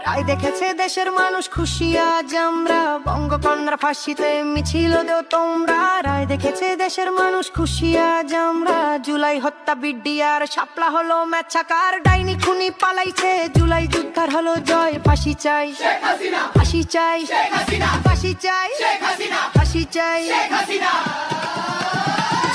রায় দেখেছে দেশের মানুষ খুশি আজ আমরা, বঙ্গকন্যার ফাঁসিতে মিছিল দেও তোমরা। রায় দেখেছে দেশের মানুষ খুশি আজ আমরা, জুলাই হত্যা বিডিআর শাপলা হলো মেচ্ছাকার। ডাইনি খুনি পালাইছে, জুলাই যুদ্ধার হলো জয়। ফাঁসি চাই ফাঁসি চাই ফাঁসি চাই ফাঁসি চাই।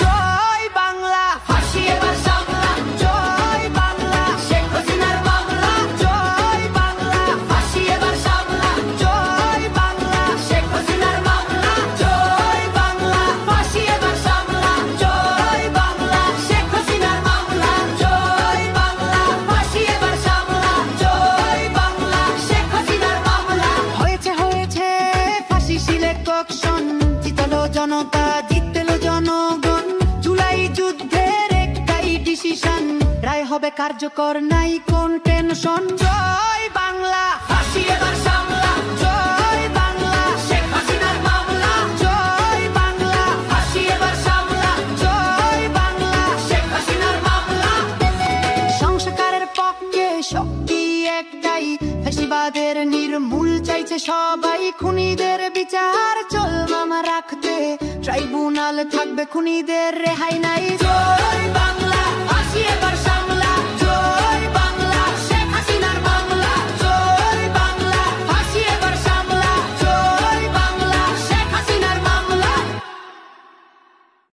জয় বাংলা, ফাঁসি এবার সামলা। জয় বাংলা, শেখ হাসিনার মামলা। জয় বাংলা, ফাঁসি এবার সামলা। জয় বাংলা, শেখ হাসিনার মামলা। জয় বাংলা, ফাঁসি এবার সামলা। জয় বাংলা, শেখ হাসিনার মামলা। জয় বাংলা, ফাঁসি এবার সামলা। জয় বাংলা, শেখ হাসিনার মামলা। হয়েছে হয়েছে ফাঁসি সিলেকশন, জিতলো জনতা জিতলো জনগণ। জুলাই যুদ্ধের একটাই ডিসিশন, রায় হবে কার্যকর নাই কোন টেনশন। জয় বাংলা, ফাঁসি এবার সামলা। জয় বাংলা, শেখ হাসিনার মামলা। জয় বাংলা, ফাঁসি এবার সামলা। জয় বাংলা, শেখ হাসিনার মামলা। সংস্কারের পক্ষে শক্তি একটাই, ফ্যাসিবাদের নির্মূল চাইছে সবাই। খুনিদের বিচার চল মামা রাখতে, ট্রাইব্যুনাল থাকবে খুনিদের রেহাই নাই। জয় বাংলা, ফাঁসি এবার সামলা।